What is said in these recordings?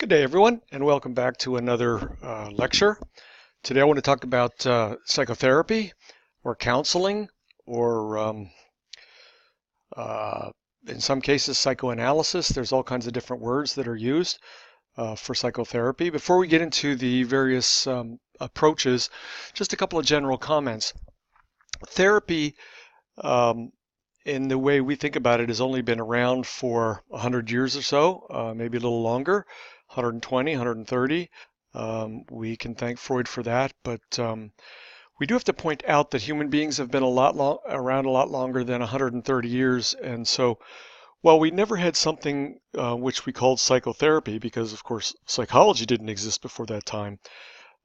Good day, everyone, and welcome back to another lecture. Today I want to talk about psychotherapy or counseling or uh, in some cases psychoanalysis. There's all kinds of different words that are used for psychotherapy. Before we get into the various approaches, just a couple of general comments. Therapy, um, in the way we think about it, has only been around for 100 years or so, maybe a little longer, 120, 130. We can thank Freud for that, but we do have to point out that human beings have been around a lot longer than 130 years. And so while we never had something which we called psychotherapy, because of course psychology didn't exist before that time,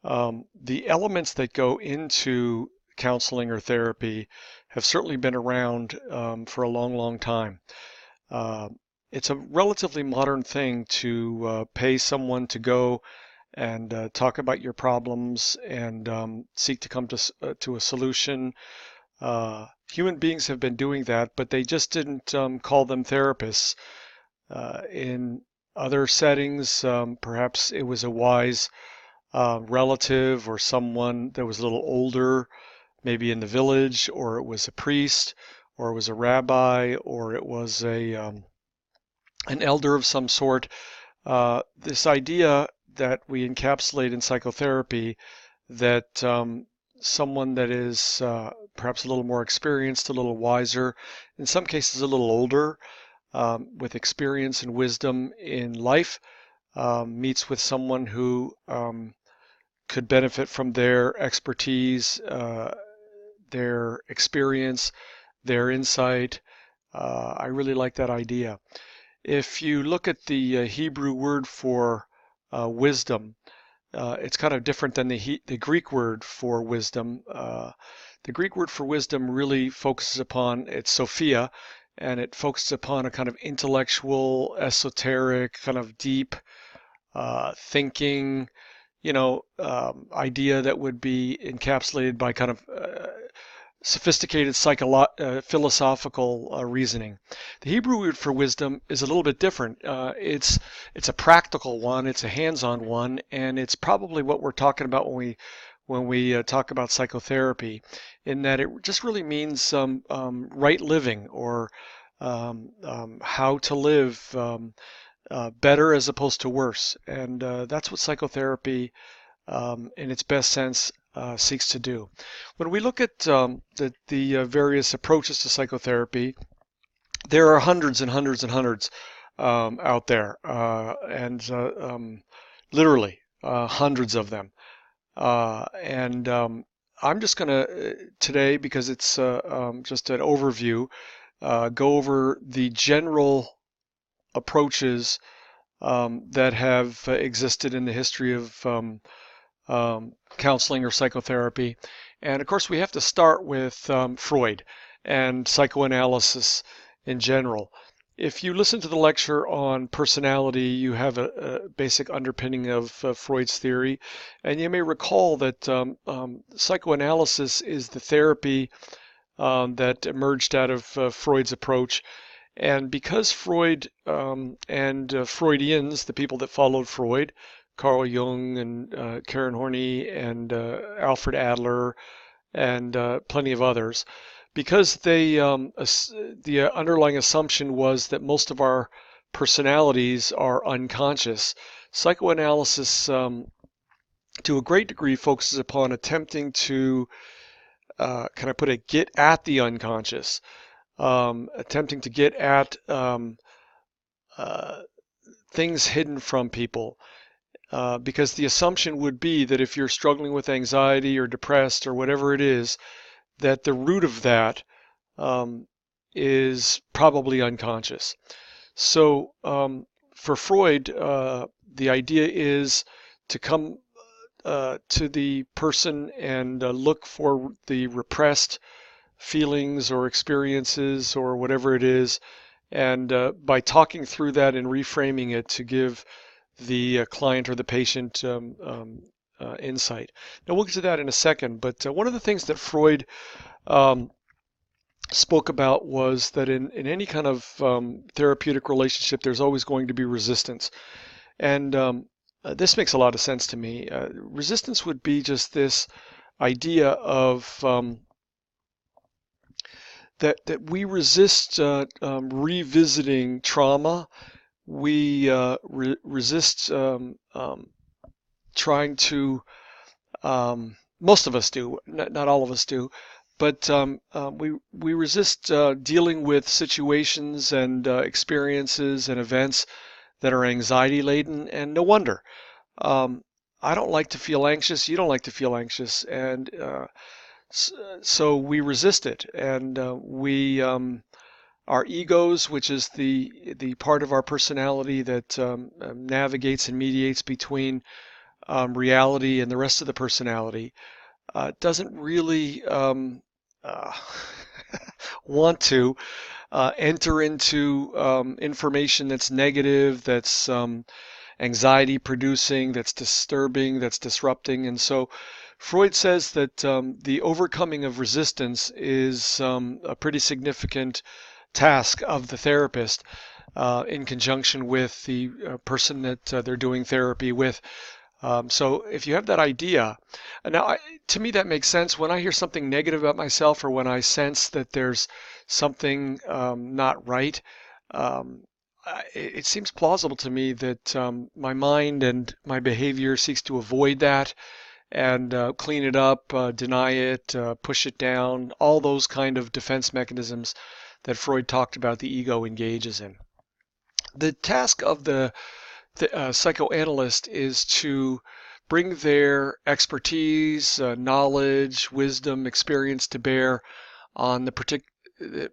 the elements that go into counseling or therapy have certainly been around for a long, long time. Uh, it's a relatively modern thing to pay someone to go and talk about your problems and seek to come to a solution. Human beings have been doing that, but they just didn't call them therapists. In other settings, perhaps it was a wise relative or someone that was a little older, maybe in the village, or it was a priest, or it was a rabbi, or it was an elder of some sort. This idea that we encapsulate in psychotherapy that someone that is perhaps a little more experienced, a little wiser, in some cases a little older, with experience and wisdom in life, meets with someone who could benefit from their expertise, their experience, their insight. I really like that idea. If you look at the Hebrew word for wisdom, it's kind of different than the Greek word for wisdom. The Greek word for wisdom really focuses upon, it's Sophia, and it focuses upon a kind of intellectual, esoteric, kind of deep thinking, idea that would be encapsulated by kind of sophisticated philosophical reasoning. The Hebrew word for wisdom is a little bit different. It's a practical one, it's a hands-on one, and it's probably what we're talking about when we talk about psychotherapy, in that it just really means right living or how to live better as opposed to worse. And that's what psychotherapy, in its best sense, seeks to do. When we look at the various approaches to psychotherapy, there are hundreds and hundreds and hundreds out there, and literally hundreds of them. And I'm just going to today, because it's just an overview, go over the general approaches that have existed in the history of counseling or psychotherapy. And of course, we have to start with Freud and psychoanalysis in general. If you listen to the lecture on personality, you have a basic underpinning of Freud's theory. And you may recall that psychoanalysis is the therapy that emerged out of Freud's approach. And because Freud and Freudians, the people that followed Freud, Carl Jung and Karen Horney and Alfred Adler and plenty of others, because the underlying assumption was that most of our personalities are unconscious. Psychoanalysis, to a great degree, focuses upon attempting to, can I put it, get at the unconscious. Attempting to get at things hidden from people. Because the assumption would be that if you're struggling with anxiety or depressed or whatever it is, that the root of that is probably unconscious. So for Freud, the idea is to come to the person and look for the repressed feelings or experiences or whatever it is, and by talking through that and reframing it to give the client or the patient insight. Now we'll get to that in a second, but one of the things that Freud spoke about was that in any kind of therapeutic relationship, there's always going to be resistance. And this makes a lot of sense to me. Resistance would be just this idea of that we resist revisiting trauma. We resist trying to. Most of us do, not all of us do, but we resist dealing with situations and experiences and events that are anxiety laden, and no wonder. Um, I don't like to feel anxious. You don't like to feel anxious, and so we resist it, and we our egos, which is the part of our personality that navigates and mediates between reality and the rest of the personality, doesn't really uh, want to enter into information that's negative, that's anxiety producing, that's disturbing, that's disrupting. And so Freud says that the overcoming of resistance is a pretty significant task of the therapist in conjunction with the person that they're doing therapy with. So if you have that idea, and now to me that makes sense. When I hear something negative about myself, or when I sense that there's something not right, um, it seems plausible to me that my mind and my behavior seeks to avoid that and clean it up, deny it, push it down, all those kind of defense mechanisms that Freud talked about the ego engages in. The task of the psychoanalyst is to bring their expertise, knowledge, wisdom, experience to bear on the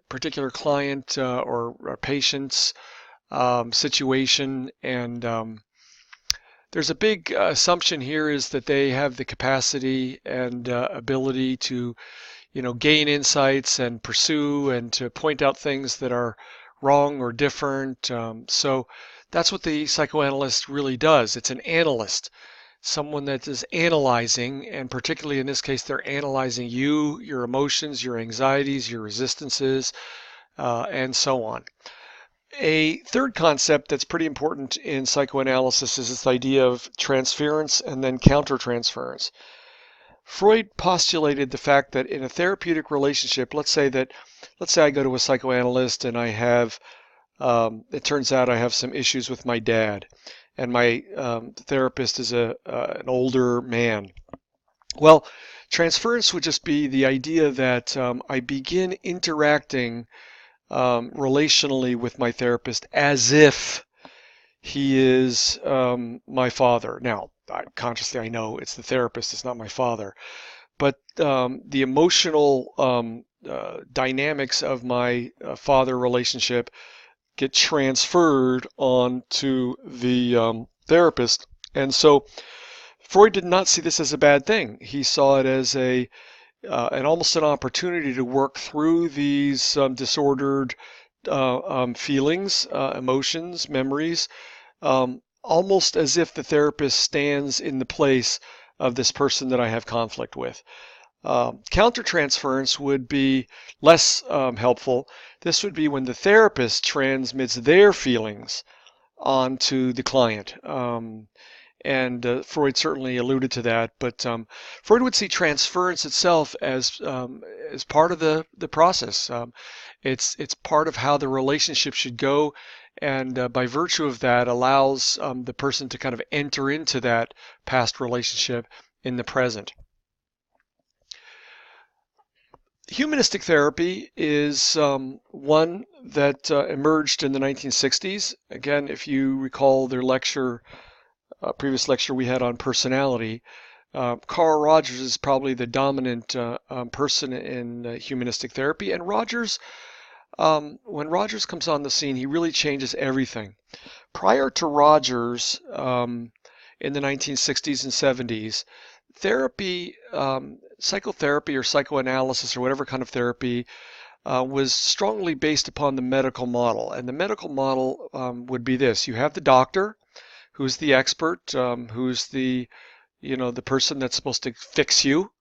particular client or patient's situation. And there's a big assumption here is that they have the capacity and ability to, gain insights and pursue and to point out things that are wrong or different. So that's what the psychoanalyst really does. It's an analyst, someone that is analyzing, and particularly in this case, they're analyzing you, your emotions, your anxieties, your resistances, and so on. A third concept that's pretty important in psychoanalysis is this idea of transference and then countertransference. Freud postulated the fact that in a therapeutic relationship, let's say I go to a psychoanalyst and I have, it turns out I have some issues with my dad, and my therapist is an older man. Well, transference would just be the idea that I begin interacting relationally with my therapist as if he is my father. Now, consciously, I know it's the therapist, it's not my father, but the emotional dynamics of my father relationship get transferred onto the therapist. And so Freud did not see this as a bad thing. He saw it as an almost an opportunity to work through these disordered feelings, emotions, memories, almost as if the therapist stands in the place of this person that I have conflict with. Countertransference would be less helpful. This would be when the therapist transmits their feelings onto the client. And Freud certainly alluded to that, but Freud would see transference itself as part of the process. It's part of how the relationship should go, and by virtue of that, allows the person to kind of enter into that past relationship in the present. Humanistic therapy is one that emerged in the 1960s. Again, if you recall their previous lecture we had on personality, Carl Rogers is probably the dominant person in humanistic therapy. And Rogers, when Rogers comes on the scene, he really changes everything. Prior to Rogers, in the 1960s and 70s, therapy, psychotherapy or psychoanalysis or whatever kind of therapy was strongly based upon the medical model. And the medical model would be this. You have the doctor, who's the expert, who's the person that's supposed to fix you.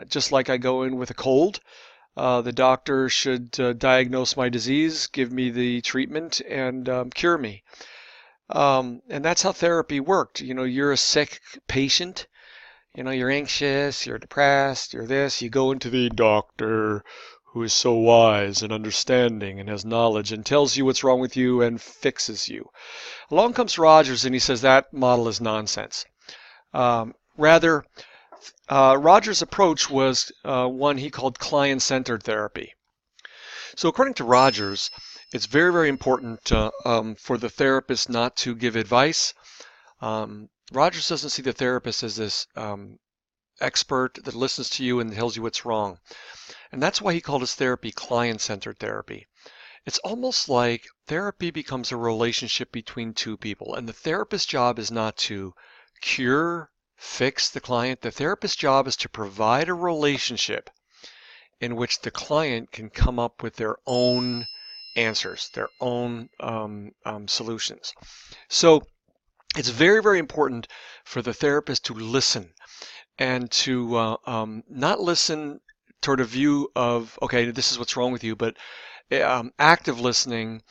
Just like I go in with a cold, the doctor should diagnose my disease, give me the treatment, and cure me. And that's how therapy worked. You're a sick patient. You're anxious, you're depressed, you're this. You go into the doctor who is so wise and understanding and has knowledge and tells you what's wrong with you and fixes you. Along comes Rogers and he says that model is nonsense. Rather, Rogers' approach was one he called client-centered therapy. So according to Rogers, it's very, very important for the therapist not to give advice. Rogers doesn't see the therapist as this expert that listens to you and tells you what's wrong. And that's why he called his therapy client-centered therapy. It's almost like therapy becomes a relationship between two people, and the therapist's job is not to cure, fix the client. The therapist's job is to provide a relationship in which the client can come up with their own answers, their own solutions. So it's very, very important for the therapist to listen and to not listen toward a view of, okay, this is what's wrong with you, but active listening,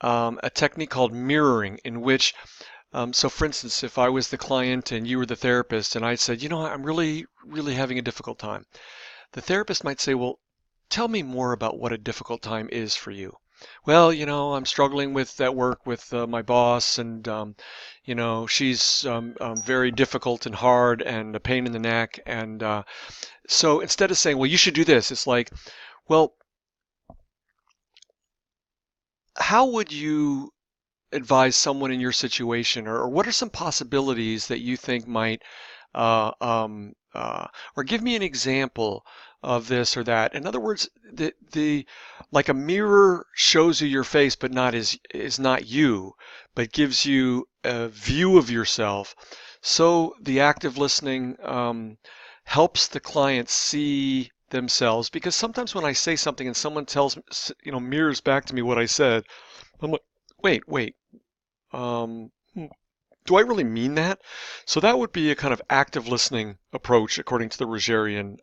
a technique called mirroring, in which, so for instance, if I was the client and you were the therapist and I said, I'm really, really having a difficult time, the therapist might say, well, tell me more about what a difficult time is for you. Well, I'm struggling with at work with my boss, and she's very difficult and hard and a pain in the neck. And so instead of saying, well, you should do this, it's like, well, how would you advise someone in your situation, or what are some possibilities that you think might, or give me an example of this or that. In other words, the like a mirror shows you your face, but is not you, but gives you a view of yourself. So the active listening helps the client see themselves, because sometimes when I say something and someone mirrors back to me what I said, I'm like, wait, do I really mean that? So that would be a kind of active listening approach according to the Rogerian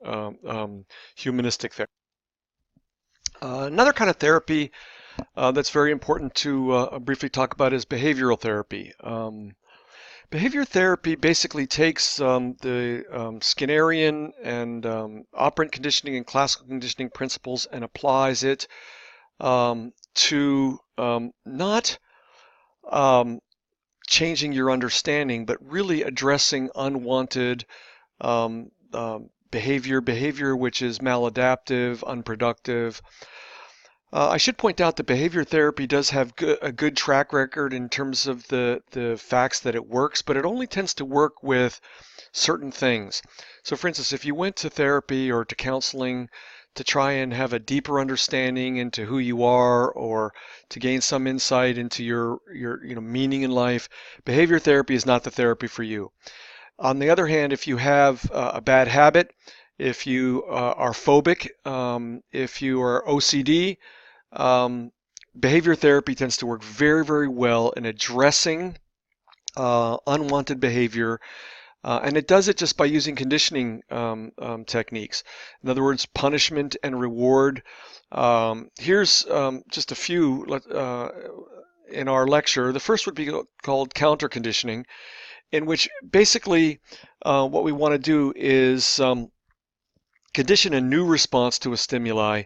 humanistic therapy. Another kind of therapy that's very important to briefly talk about is behavioral therapy. Behavior therapy basically takes the Skinnerian and operant conditioning and classical conditioning principles and applies it to not changing your understanding, but really addressing unwanted behavior which is maladaptive, unproductive. I should point out that behavior therapy does have a good track record in terms of the facts that it works, but it only tends to work with certain things. So for instance, if you went to therapy or to counseling to try and have a deeper understanding into who you are, or to gain some insight into your meaning in life, behavior therapy is not the therapy for you. On the other hand, if you have a bad habit, if you are phobic, if you are OCD, behavior therapy tends to work very, very well in addressing unwanted behavior. And it does it just by using conditioning techniques. In other words, punishment and reward. Here's just a few in our lecture. The first would be called counter conditioning, in which basically what we want to do is condition a new response to a stimuli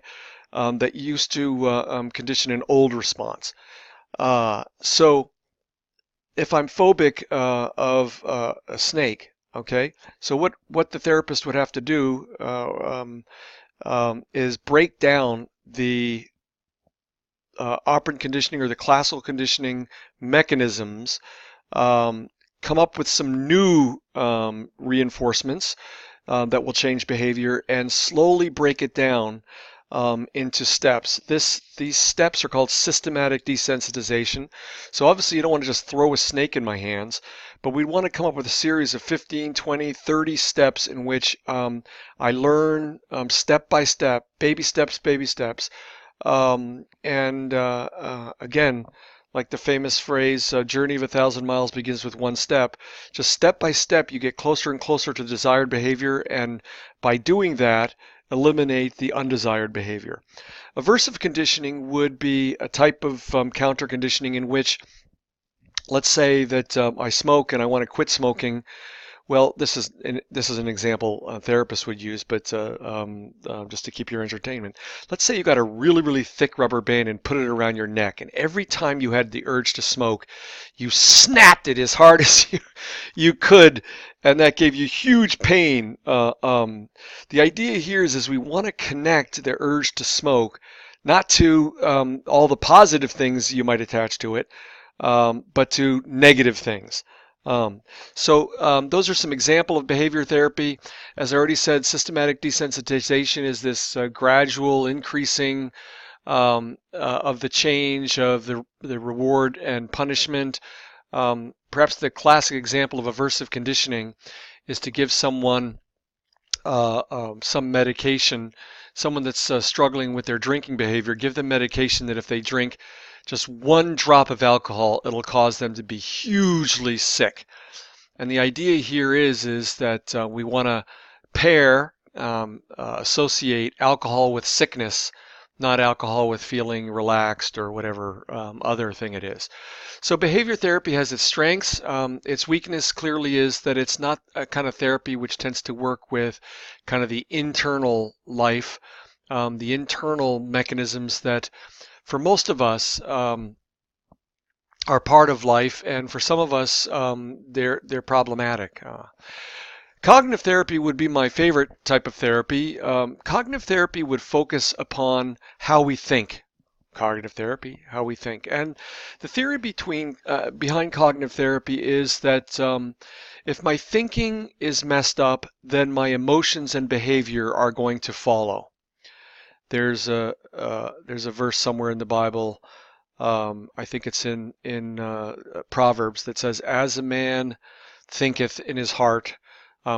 that used to condition an old response. So if I'm phobic of a snake, okay, so what the therapist would have to do is break down the operant conditioning or the classical conditioning mechanisms, come up with some new reinforcements that will change behavior, and slowly break it down into steps. These steps are called systematic desensitization. So obviously you don't want to just throw a snake in my hands, but we want to come up with a series of 15, 20, 30 steps in which I learn step by step, baby steps, again, like the famous phrase, journey of 1,000 miles begins with one step. Just step by step, you get closer and closer to desired behavior, and by doing that, eliminate the undesired behavior. Aversive conditioning would be a type of counter conditioning in which let's say that I smoke and I want to quit smoking. Well, this is an example a therapist would use, but just to keep your entertainment. Let's say you got a really, really thick rubber band and put it around your neck, and every time you had the urge to smoke, you snapped it as hard as you could, and that gave you huge pain. The idea here is we want to connect the urge to smoke, not to all the positive things you might attach to it, but to negative things. Um, so those are some example of behavior therapy. As I already said, systematic desensitization is this gradual increasing of the change of the reward and punishment. Perhaps the classic example of aversive conditioning is to give someone some medication, someone that's struggling with their drinking behavior, give them medication that if they drink just one drop of alcohol, it'll cause them to be hugely sick. And the idea here is that we want to associate alcohol with sickness, not alcohol with feeling relaxed or whatever other thing it is. So behavior therapy has its strengths. Its weakness clearly is that it's not a kind of therapy which tends to work with kind of the internal life, the internal mechanisms that for most of us are part of life, and for some of us they're problematic. Cognitive therapy would be my favorite type of therapy. Cognitive therapy would focus upon how we think. Cognitive therapy, how we think. And the theory behind cognitive therapy is that if my thinking is messed up, then my emotions and behavior are going to follow. There's a verse somewhere in the Bible. I think it's in Proverbs that says, "As a man thinketh in his heart,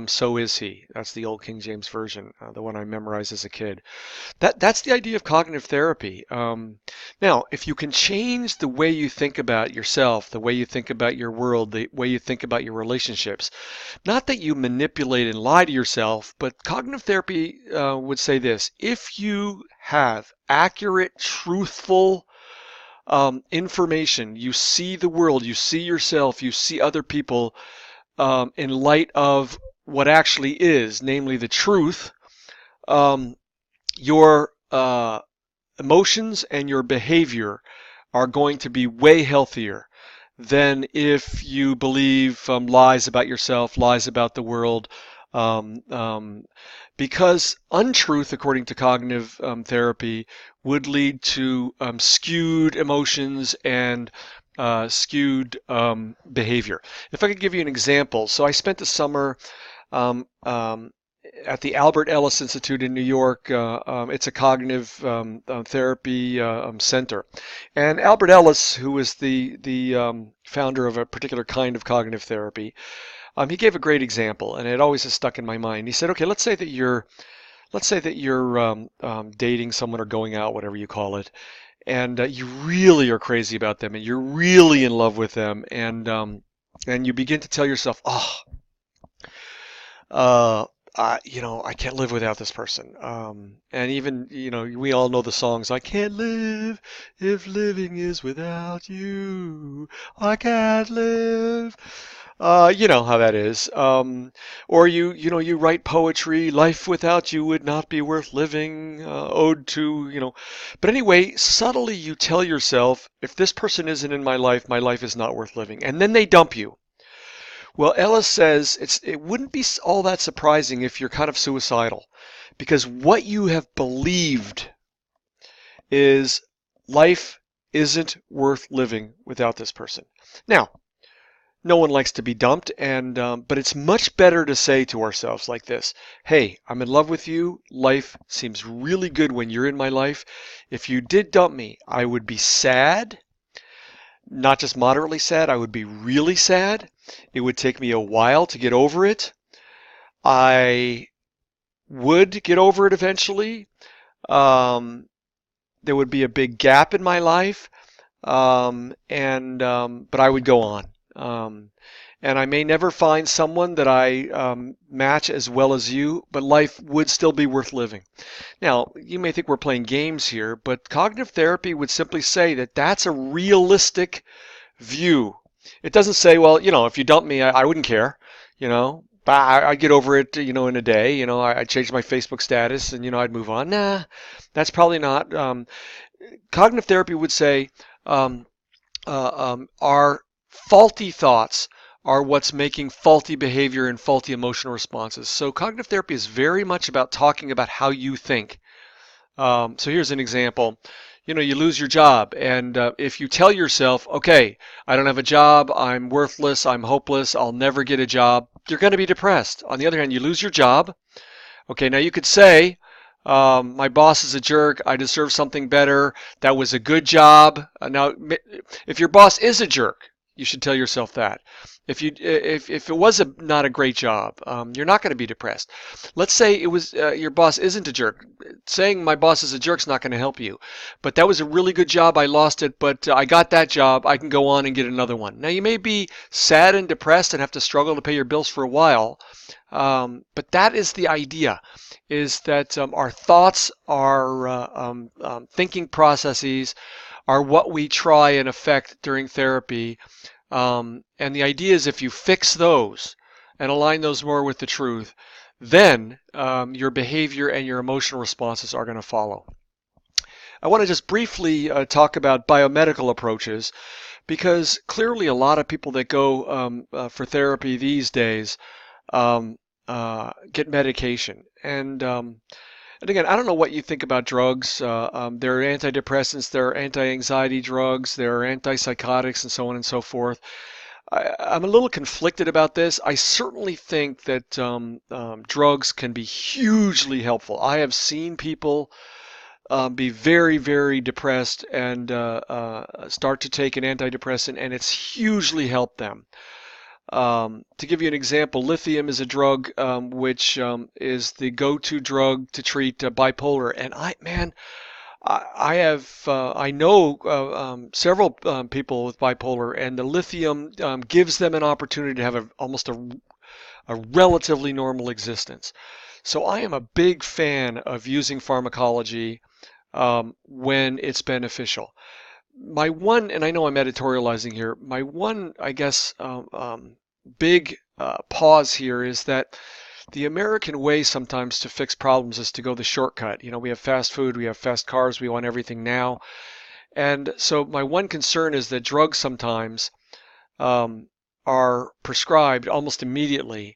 so is he." That's the old King James Version, the one I memorized as a kid. That's the idea of cognitive therapy. Now, if you can change the way you think about yourself, the way you think about your world, the way you think about your relationships, not that you manipulate and lie to yourself, but cognitive therapy would say this: if you have accurate, truthful information, you see the world, you see yourself, you see other people in light of what actually is, namely the truth, your emotions and your behavior are going to be way healthier than if you believe lies about yourself, lies about the world. Um, um, because untruth, according to cognitive therapy, would lead to skewed emotions and skewed behavior. If I could give you an example, so I spent the summer um, um, at the Albert Ellis Institute in New York. It's a cognitive therapy center, and Albert Ellis, who was the founder of a particular kind of cognitive therapy, he gave a great example, and it always has stuck in my mind. He said, "Okay, let's say that you're dating someone or going out, whatever you call it, and you really are crazy about them, and you're really in love with them, and you begin to tell yourself, oh, I can't live without this person. And even, we all know the songs, I can't live if living is without you. I can't live. You know how that is. Or you write poetry, life without you would not be worth living, ode to. But anyway, subtly you tell yourself, if this person isn't in my life is not worth living. And then they dump you. Well, Ellis says it wouldn't be all that surprising if you're kind of suicidal, because what you have believed is life isn't worth living without this person. Now, no one likes to be dumped, but it's much better to say to ourselves like this: hey, I'm in love with you. Life seems really good when you're in my life. If you did dump me, I would be sad. Not just moderately sad, I would be really sad. It would take me a while to get over it. I would get over it eventually. There would be a big gap in my life, but I would go on. And I may never find someone that I match as well as you, but life would still be worth living. Now, you may think we're playing games here, but cognitive therapy would simply say that that's a realistic view It doesn't say, well, if you dump me, I wouldn't care, but I'd get over it, in a day. I'd change my Facebook status and, I'd move on. Nah, that's probably not. Cognitive therapy would say um, our faulty thoughts are what's making faulty behavior and faulty emotional responses. So cognitive therapy is very much about talking about how you think. So here's an example. You lose your job, and if you tell yourself, okay, I don't have a job, I'm worthless, I'm hopeless, I'll never get a job, you're going to be depressed. On the other hand, you lose your job. Okay, now you could say, my boss is a jerk, I deserve something better, that was a good job. Now, if your boss is a jerk, you should tell yourself that. If it was not a great job, you're not going to be depressed. Let's say it was your boss isn't a jerk. Saying my boss is a jerk is not going to help you. But that was a really good job. I lost it, but I got that job. I can go on and get another one. Now you may be sad and depressed and have to struggle to pay your bills for a while, but that is the idea. Is that our thoughts, our thinking processes, are what we try and affect during therapy. And the idea is if you fix those and align those more with the truth, then your behavior and your emotional responses are going to follow. I want to just briefly talk about biomedical approaches because clearly a lot of people that go for therapy these days um, get medication. And again, I don't know what you think about drugs. There are antidepressants, there are anti-anxiety drugs, there are antipsychotics, and so on and so forth. I'm a little conflicted about this. I certainly think that drugs can be hugely helpful. I have seen people be very, very depressed and start to take an antidepressant, and it's hugely helped them. To give you an example, lithium is a drug which is the go-to drug to treat bipolar. And I know several people with bipolar, and the lithium gives them an opportunity to have almost a relatively normal existence. So I am a big fan of using pharmacology when it's beneficial. My one, and I know I'm editorializing here, my one, I guess, big pause here is that the American way sometimes to fix problems is to go the shortcut. We have fast food, we have fast cars, we want everything now. And so my one concern is that drugs sometimes are prescribed almost immediately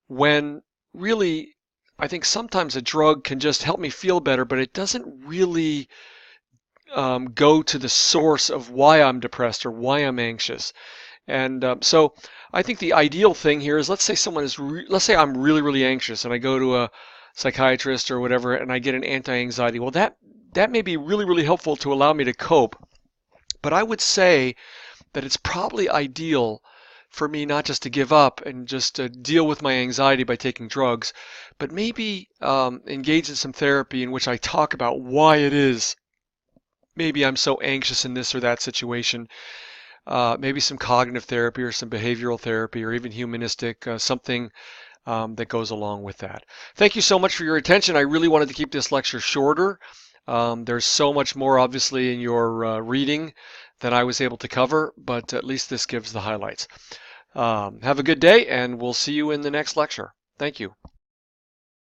when really I think sometimes a drug can just help me feel better, but it doesn't really go to the source of why I'm depressed or why I'm anxious. And so I think the ideal thing here is let's say I'm really, really anxious and I go to a psychiatrist or whatever and I get an anti-anxiety. Well, that may be really, really helpful to allow me to cope. But I would say that it's probably ideal for me not just to give up and just deal with my anxiety by taking drugs, but maybe engage in some therapy in which I talk about why it is maybe I'm so anxious in this or that situation. Maybe some cognitive therapy or some behavioral therapy or even humanistic, something that goes along with that. Thank you so much for your attention. I really wanted to keep this lecture shorter. There's so much more, obviously, in your reading than I was able to cover, but at least this gives the highlights. Have a good day, and we'll see you in the next lecture. Thank you.